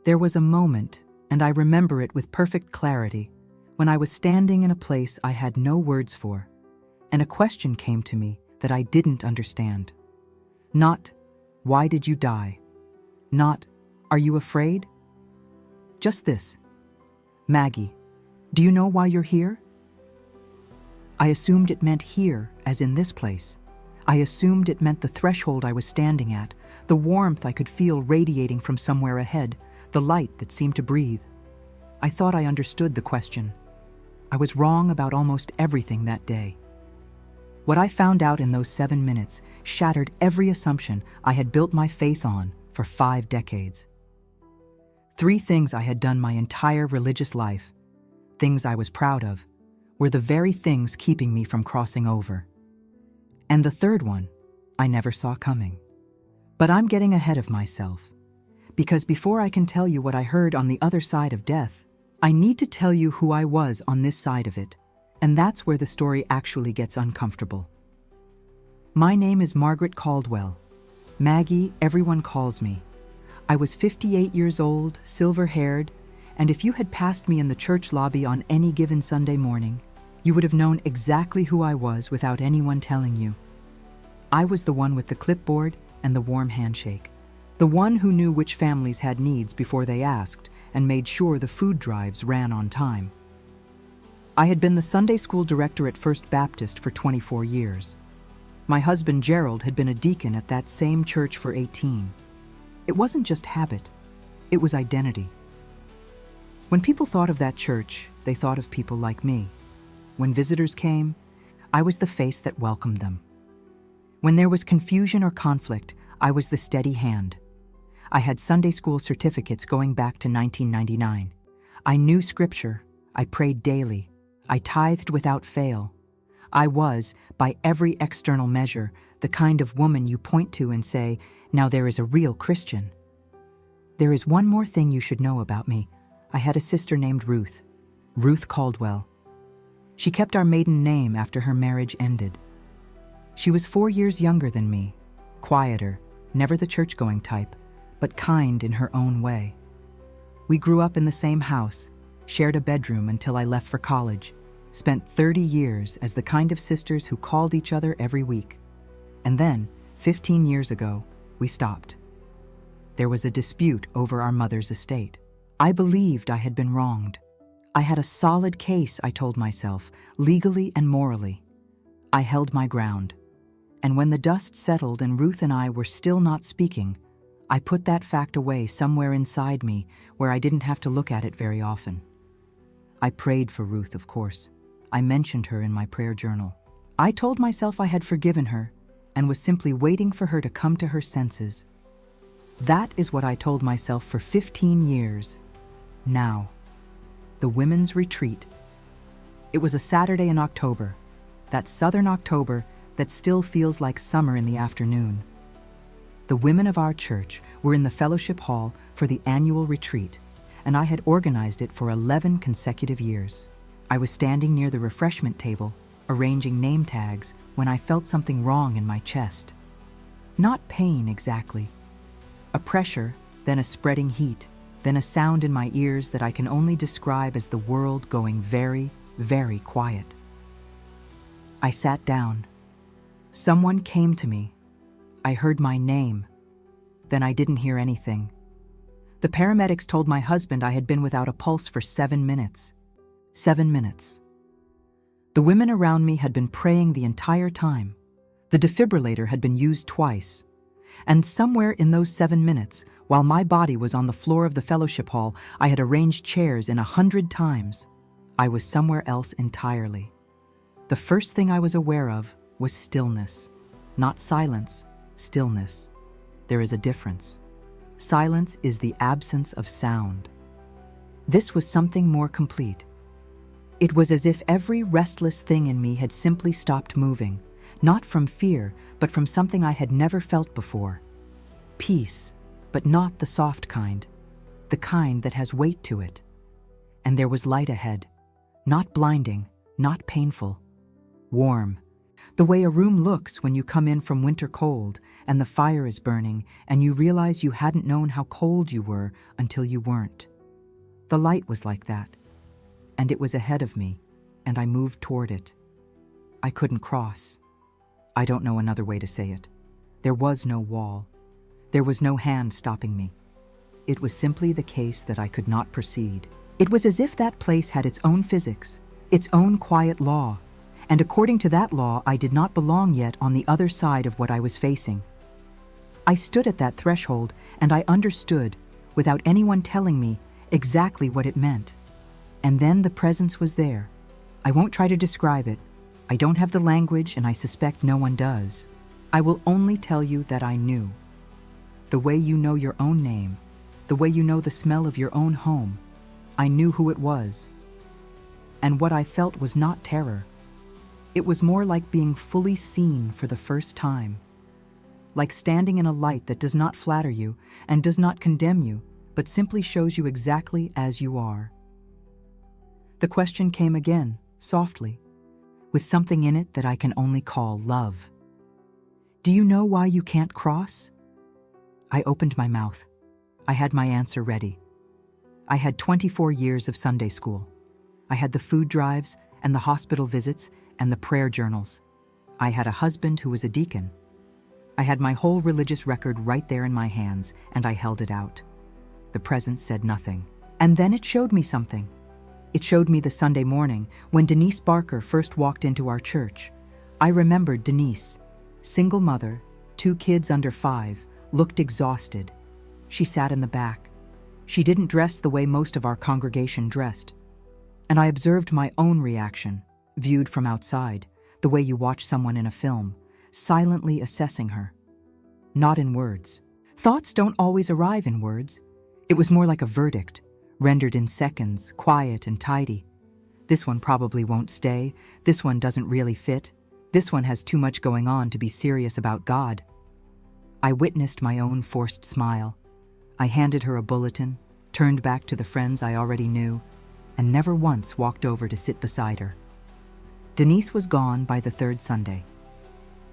There was a moment, and I remember it with perfect clarity, when I was standing in a place I had no words for, and a question came to me that I didn't understand. Not, "Why did you die?" Not, "Are you afraid?" Just this: "Maggie, do you know why you're here?" I assumed it meant here, as in this place. I assumed it meant the threshold I was standing at, the warmth I could feel radiating from somewhere ahead, the light that seemed to breathe. I thought I understood the question. I was wrong about almost everything that day. What I found out in those 7 minutes shattered every assumption I had built my faith on for 5 decades. 3 things I had done my entire religious life, things I was proud of, were the very things keeping me from crossing over. And the third one, I never saw coming. But I'm getting ahead of myself, because before I can tell you what I heard on the other side of death, I need to tell you who I was on this side of it, and that's where the story actually gets uncomfortable. My name is Margaret Caldwell. Maggie, everyone calls me. I was 58 years old, silver-haired, and if you had passed me in the church lobby on any given Sunday morning, you would have known exactly who I was without anyone telling you. I was the one with the clipboard and the warm handshake, the one who knew which families had needs before they asked and made sure the food drives ran on time. I had been the Sunday school director at First Baptist for 24 years. My husband Gerald had been a deacon at that same church for 18. It wasn't just habit, it was identity. When people thought of that church, they thought of people like me. When visitors came, I was the face that welcomed them. When there was confusion or conflict, I was the steady hand. I had Sunday school certificates going back to 1999. I knew scripture, I prayed daily, I tithed without fail. I was, by every external measure, the kind of woman you point to and say, "Now there is a real Christian." There is one more thing you should know about me. I had a sister named Ruth Caldwell. She kept our maiden name after her marriage ended. She was 4 years younger than me, quieter, never the church-going type, but kind in her own way. We grew up in the same house, shared a bedroom until I left for college, spent 30 years as the kind of sisters who called each other every week. And then, 15 years ago, we stopped. There was a dispute over our mother's estate. I believed I had been wronged. I had a solid case, I told myself, legally and morally. I held my ground. And when the dust settled and Ruth and I were still not speaking, I put that fact away somewhere inside me where I didn't have to look at it very often. I prayed for Ruth, of course. I mentioned her in my prayer journal. I told myself I had forgiven her and was simply waiting for her to come to her senses. That is what I told myself for 15 years. Now, the women's retreat. It was a Saturday in October, that southern October that still feels like summer in the afternoon. The women of our church were in the fellowship hall for the annual retreat, and I had organized it for 11 consecutive years. I was standing near the refreshment table, arranging name tags, when I felt something wrong in my chest. Not pain exactly. A pressure, then a spreading heat, then a sound in my ears that I can only describe as the world going very, very quiet. I sat down. Someone came to me. I heard my name. Then I didn't hear anything. The paramedics told my husband I had been without a pulse for 7 minutes. 7 minutes. The women around me had been praying the entire time. The defibrillator had been used twice. And somewhere in those 7 minutes, while my body was on the floor of the fellowship hall, I had arranged chairs in 100 times. I was somewhere else entirely. The first thing I was aware of was stillness. Not silence, stillness. There is a difference. Silence is the absence of sound. This was something more complete. It was as if every restless thing in me had simply stopped moving, not from fear, but from something I had never felt before. Peace, but not the soft kind, the kind that has weight to it. And there was light ahead, not blinding, not painful, warm. The way a room looks when you come in from winter cold and the fire is burning and you realize you hadn't known how cold you were until you weren't. The light was like that, and it was ahead of me, and I moved toward it. I couldn't cross. I don't know another way to say it. There was no wall. There was no hand stopping me. It was simply the case that I could not proceed. It was as if that place had its own physics, its own quiet law, and according to that law, I did not belong yet on the other side of what I was facing. I stood at that threshold, and I understood, without anyone telling me, exactly what it meant. And then the presence was there. I won't try to describe it. I don't have the language, and I suspect no one does. I will only tell you that I knew. The way you know your own name, the way you know the smell of your own home, I knew who it was. And what I felt was not terror. It was more like being fully seen for the first time. Like standing in a light that does not flatter you and does not condemn you, but simply shows you exactly as you are. The question came again, softly, with something in it that I can only call love. Do you know why you can't cross? I opened my mouth. I had my answer ready. I had 24 years of Sunday school. I had the food drives and the hospital visits and the prayer journals. I had a husband who was a deacon. I had my whole religious record right there in my hands, and I held it out. The presence said nothing. And then it showed me something. It showed me the Sunday morning when Denise Barker first walked into our church. I remembered Denise, single mother, 2 kids under 5, looked exhausted. She sat in the back. She didn't dress the way most of our congregation dressed. And I observed my own reaction, viewed from outside, the way you watch someone in a film, silently assessing her. Not in words. Thoughts don't always arrive in words. It was more like a verdict, rendered in seconds, quiet and tidy. This one probably won't stay. This one doesn't really fit. This one has too much going on to be serious about God. I witnessed my own forced smile. I handed her a bulletin, turned back to the friends I already knew, and never once walked over to sit beside her. Denise was gone by the 3rd Sunday.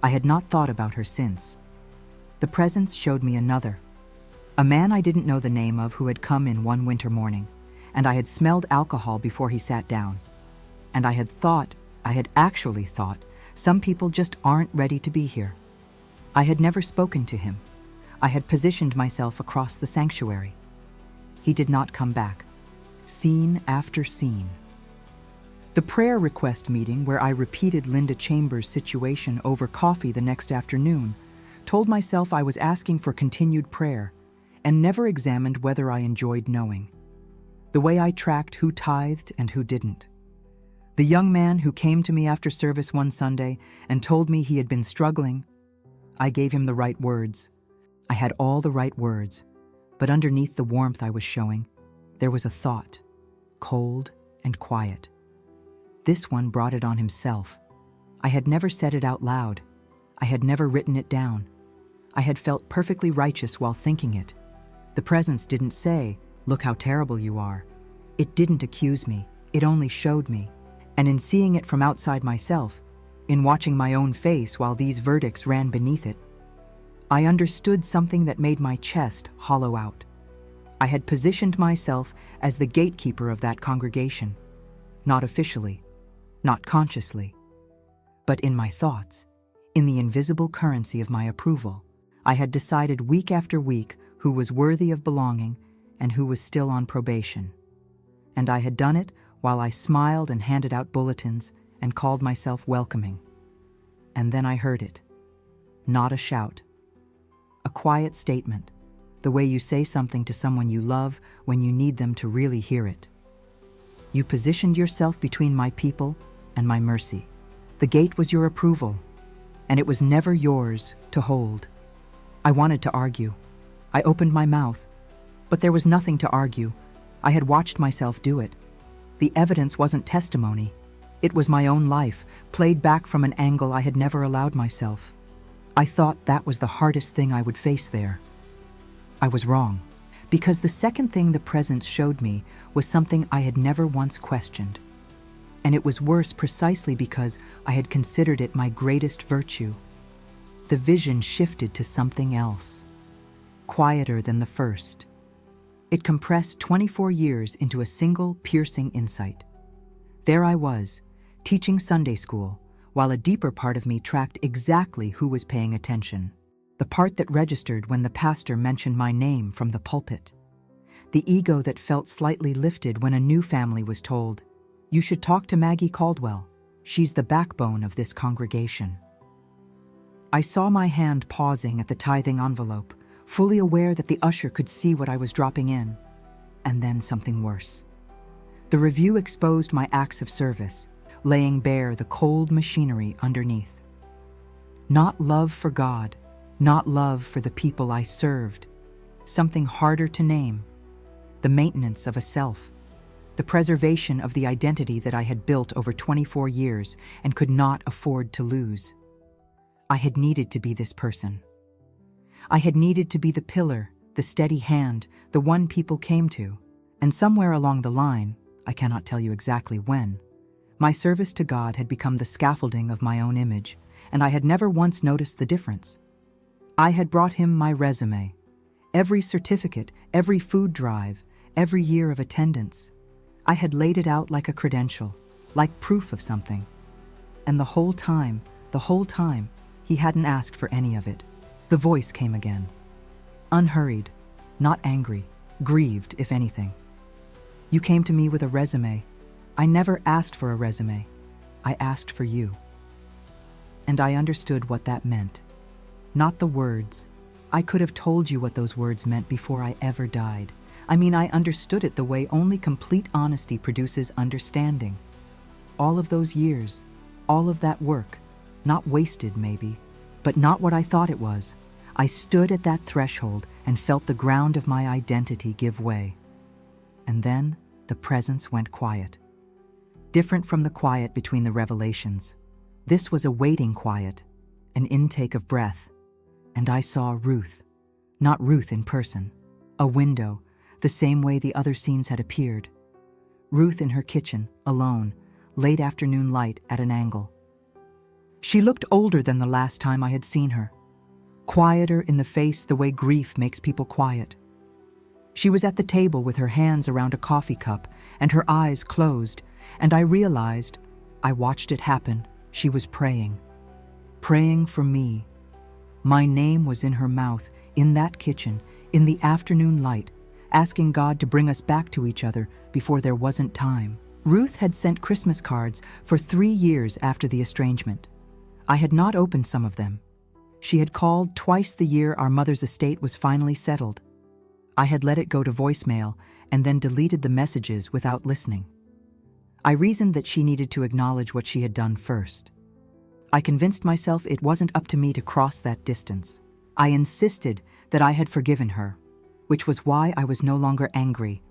I had not thought about her since. The presence showed me another. A man I didn't know the name of who had come in one winter morning, and I had smelled alcohol before he sat down. And I had actually thought, some people just aren't ready to be here. I had never spoken to him. I had positioned myself across the sanctuary. He did not come back. Scene after scene. The prayer request meeting where I repeated Linda Chambers' situation over coffee the next afternoon told myself I was asking for continued prayer and never examined whether I enjoyed knowing. The way I tracked who tithed and who didn't. The young man who came to me after service one Sunday and told me he had been struggling, I gave him the right words. I had all the right words, but underneath the warmth I was showing, there was a thought, cold and quiet. This one brought it on himself. I had never said it out loud. I had never written it down. I had felt perfectly righteous while thinking it. The presence didn't say, "Look how terrible you are." It didn't accuse me. It only showed me. And in seeing it from outside myself, in watching my own face while these verdicts ran beneath it, I understood something that made my chest hollow out. I had positioned myself as the gatekeeper of that congregation, not officially, not consciously, but in my thoughts, in the invisible currency of my approval. I had decided week after week who was worthy of belonging and who was still on probation. And I had done it while I smiled and handed out bulletins and called myself welcoming. And then I heard it. Not a shout. A quiet statement, the way you say something to someone you love when you need them to really hear it. You positioned yourself between my people and my mercy. The gate was your approval, and it was never yours to hold. I wanted to argue. I opened my mouth, but there was nothing to argue. I had watched myself do it. The evidence wasn't testimony. It was my own life, played back from an angle I had never allowed myself. I thought that was the hardest thing I would face there. I was wrong, because the second thing the presence showed me was something I had never once questioned. And it was worse precisely because I had considered it my greatest virtue. The vision shifted to something else, quieter than the first. It compressed 24 years into a single piercing insight. There I was, teaching Sunday school, while a deeper part of me tracked exactly who was paying attention. The part that registered when the pastor mentioned my name from the pulpit. The ego that felt slightly lifted when a new family was told, "You should talk to Maggie Caldwell. She's the backbone of this congregation." I saw my hand pausing at the tithing envelope, fully aware that the usher could see what I was dropping in. And then something worse. The review exposed my acts of service, laying bare the cold machinery underneath. Not love for God, not love for the people I served. Something harder to name. The maintenance of a self. The preservation of the identity that I had built over 24 years and could not afford to lose. I had needed to be this person. I had needed to be the pillar, the steady hand, the one people came to. And somewhere along the line, I cannot tell you exactly when, my service to God had become the scaffolding of my own image, and I had never once noticed the difference. I had brought him my resume, every certificate, every food drive, every year of attendance. I had laid it out like a credential, like proof of something. And the whole time, he hadn't asked for any of it. The voice came again. Unhurried, not angry, grieved, if anything. "You came to me with a resume. I never asked for a resume. I asked for you." And I understood what that meant. Not the words. I could have told you what those words meant before I ever died. I understood it the way only complete honesty produces understanding. All of those years, all of that work, not wasted maybe, but not what I thought it was. I stood at that threshold and felt the ground of my identity give way. And then the presence went quiet. Different from the quiet between the revelations. This was a waiting quiet, an intake of breath. And I saw Ruth. Not Ruth in person. A window, the same way the other scenes had appeared. Ruth in her kitchen, alone, late afternoon light at an angle. She looked older than the last time I had seen her. Quieter in the face the way grief makes people quiet. She was at the table with her hands around a coffee cup and her eyes closed, and I realized, I watched it happen, she was praying. Praying for me. My name was in her mouth, in that kitchen, in the afternoon light, asking God to bring us back to each other before there wasn't time. Ruth had sent Christmas cards for 3 years after the estrangement. I had not opened some of them. She had called twice the year our mother's estate was finally settled. I had let it go to voicemail and then deleted the messages without listening. I reasoned that she needed to acknowledge what she had done first. I convinced myself it wasn't up to me to cross that distance. I insisted that I had forgiven her, which was why I was no longer angry,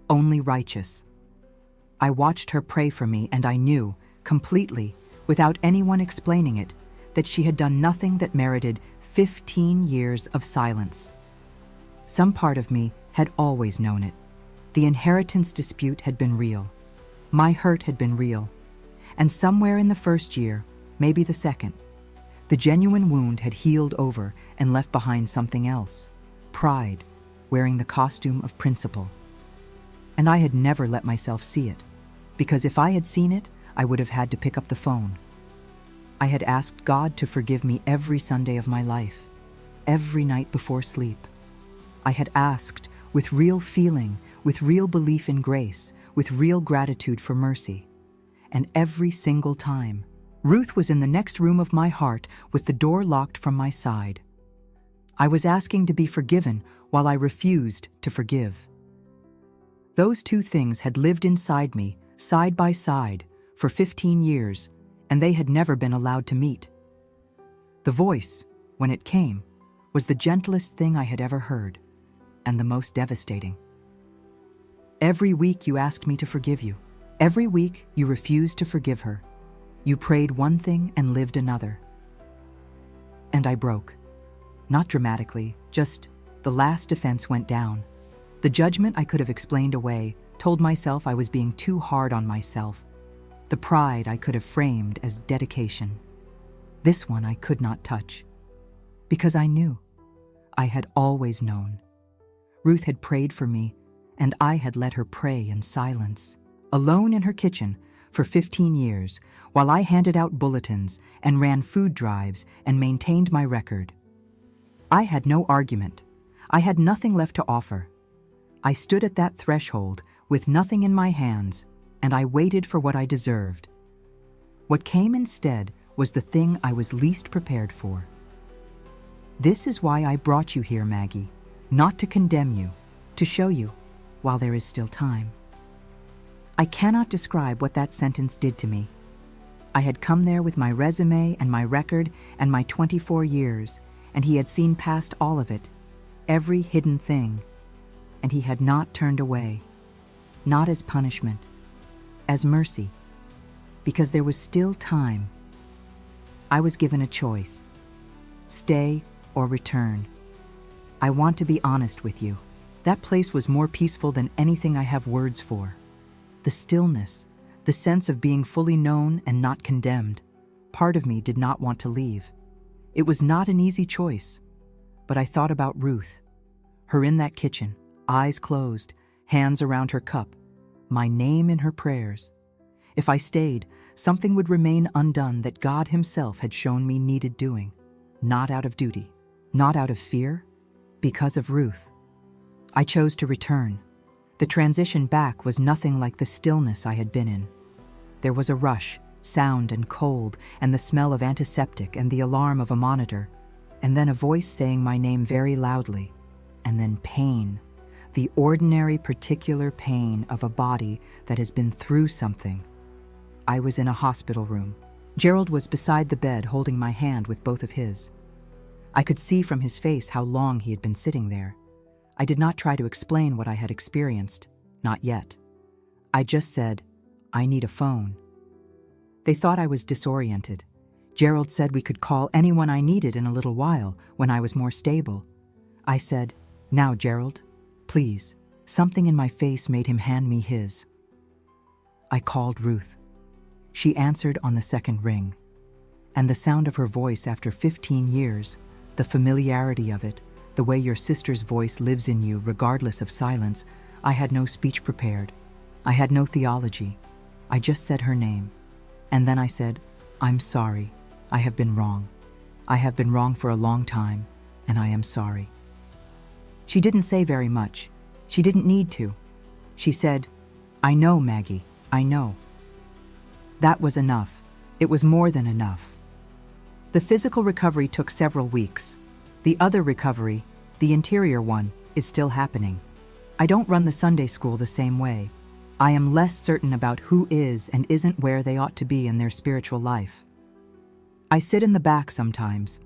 only righteous. I watched her pray for me and I knew, completely, without anyone explaining it, that she had done nothing that merited 15 years of silence. Some part of me had always known it. The inheritance dispute had been real. My hurt had been real. And somewhere in the first year, maybe the second, the genuine wound had healed over and left behind something else. Pride, wearing the costume of principle. And I had never let myself see it, because if I had seen it, I would have had to pick up the phone. I had asked God to forgive me every Sunday of my life, every night before sleep. I had asked with real feeling, with real belief in grace, with real gratitude for mercy. And every single time, Ruth was in the next room of my heart with the door locked from my side. I was asking to be forgiven while I refused to forgive. Those two things had lived inside me, side by side, for 15 years, and they had never been allowed to meet. The voice, when it came, was the gentlest thing I had ever heard, and the most devastating. Every week you asked me to forgive you. Every week you refused to forgive her. You prayed one thing and lived another. And I broke. Not dramatically, just the last defense went down. The judgment I could have explained away, told myself I was being too hard on myself. the pride I could have framed as dedication. This one I could not touch, because I knew. I had always known. Ruth had prayed for me, and I had let her pray in silence, alone in her kitchen for 15 years, while I handed out bulletins and ran food drives and maintained my record. I had no argument. I had nothing left to offer. I stood at that threshold with nothing in my hands, and I waited for what I deserved. What came instead was the thing I was least prepared for. This is why I brought you here, Maggie, not to condemn you, to show you, while there is still time. I cannot describe what that sentence did to me. I had come there with my resume and my record and my 24 years, and he had seen past all of it, every hidden thing, and he had not turned away, not as punishment, as mercy, because there was still time. I was given a choice: stay or return. I want to be honest with you. That place was more peaceful than anything I have words for. The stillness, the sense of being fully known and not condemned. Part of me did not want to leave. It was not an easy choice, but I thought about Ruth, her in that kitchen, eyes closed, hands around her cup, my name in her prayers. If I stayed, something would remain undone that God Himself had shown me needed doing, not out of duty, not out of fear, because of Ruth. I chose to return. The transition back was nothing like the stillness I had been in. There was a rush, sound and cold, and the smell of antiseptic and the alarm of a monitor, and then a voice saying my name very loudly, and then pain, the ordinary particular pain of a body that has been through something. I was in a hospital room. Gerald was beside the bed holding my hand with both of his. I could see from his face how long he had been sitting there. I did not try to explain what I had experienced, not yet. I just said, "I need a phone." They thought I was disoriented. Gerald said we could call anyone I needed in a little while when I was more stable. I said, "Now, Gerald, please." Something in my face made him hand me his. I called Ruth. She answered on the second ring. And the sound of her voice after 15 years, the familiarity of it, the way your sister's voice lives in you regardless of silence, I had no speech prepared. I had no theology. I just said her name. And then I said, "I'm sorry. I have been wrong. I have been wrong for a long time, and I am sorry." She didn't say very much. She didn't need to. She said, "I know, Maggie, I know." That was enough. It was more than enough. The physical recovery took several weeks. The other recovery, the interior one, is still happening. I don't run the Sunday school the same way. I am less certain about who is and isn't where they ought to be in their spiritual life. I sit in the back sometimes,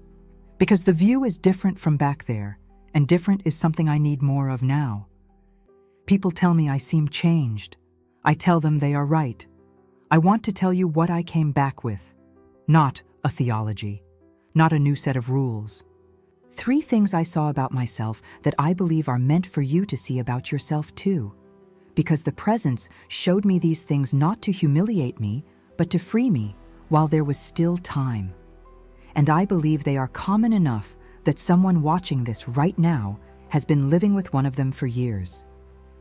because the view is different from back there, and different is something I need more of now. People tell me I seem changed. I tell them they are right. I want to tell you what I came back with, not a theology, not a new set of rules. 3 things I saw about myself that I believe are meant for you to see about yourself too, because the presence showed me these things not to humiliate me, but to free me while there was still time. And I believe they are common enough that someone watching this right now has been living with one of them for years.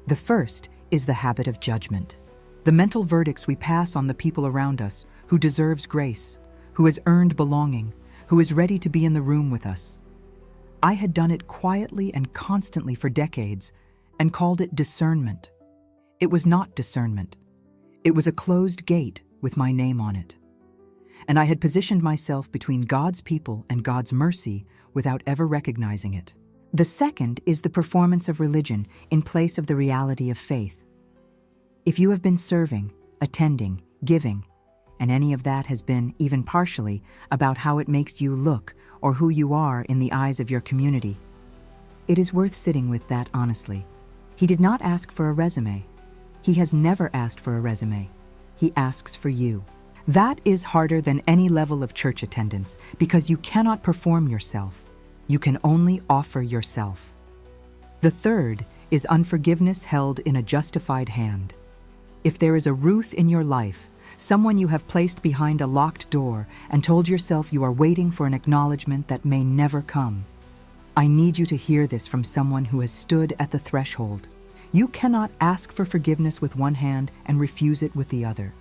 The first is the habit of judgment, the mental verdicts we pass on the people around us who deserves grace, who has earned belonging, who is ready to be in the room with us. I had done it quietly and constantly for decades and called it discernment. It was not discernment. It was a closed gate with my name on it. And I had positioned myself between God's people and God's mercy without ever recognizing it. The second is the performance of religion in place of the reality of faith. If you have been serving, attending, giving, and any of that has been, even partially, about how it makes you look or who you are in the eyes of your community, it is worth sitting with that honestly. He did not ask for a resume. He has never asked for a resume. He asks for you. That is harder than any level of church attendance because you cannot perform yourself. You can only offer yourself. The third is unforgiveness held in a justified hand. If there is a Ruth in your life, someone you have placed behind a locked door and told yourself you are waiting for an acknowledgement that may never come. I need you to hear this from someone who has stood at the threshold. You cannot ask for forgiveness with one hand and refuse it with the other.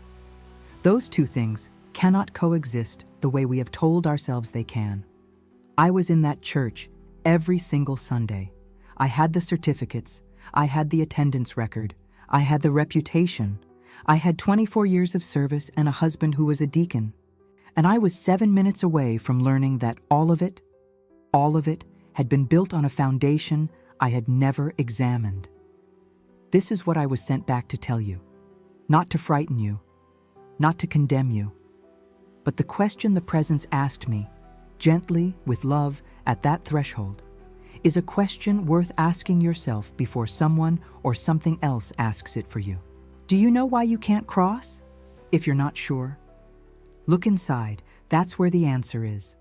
Those two things cannot coexist the way we have told ourselves they can. I was in that church every single Sunday. I had the certificates, I had the attendance record, I had the reputation, I had 24 years of service and a husband who was a deacon. And I was 7 minutes away from learning that all of it had been built on a foundation I had never examined. This is what I was sent back to tell you, not to frighten you, not to condemn you. But the question the presence asked me, gently, with love, at that threshold, is a question worth asking yourself before someone or something else asks it for you. Do you know why you can't cross? If you're not sure, look inside. That's where the answer is.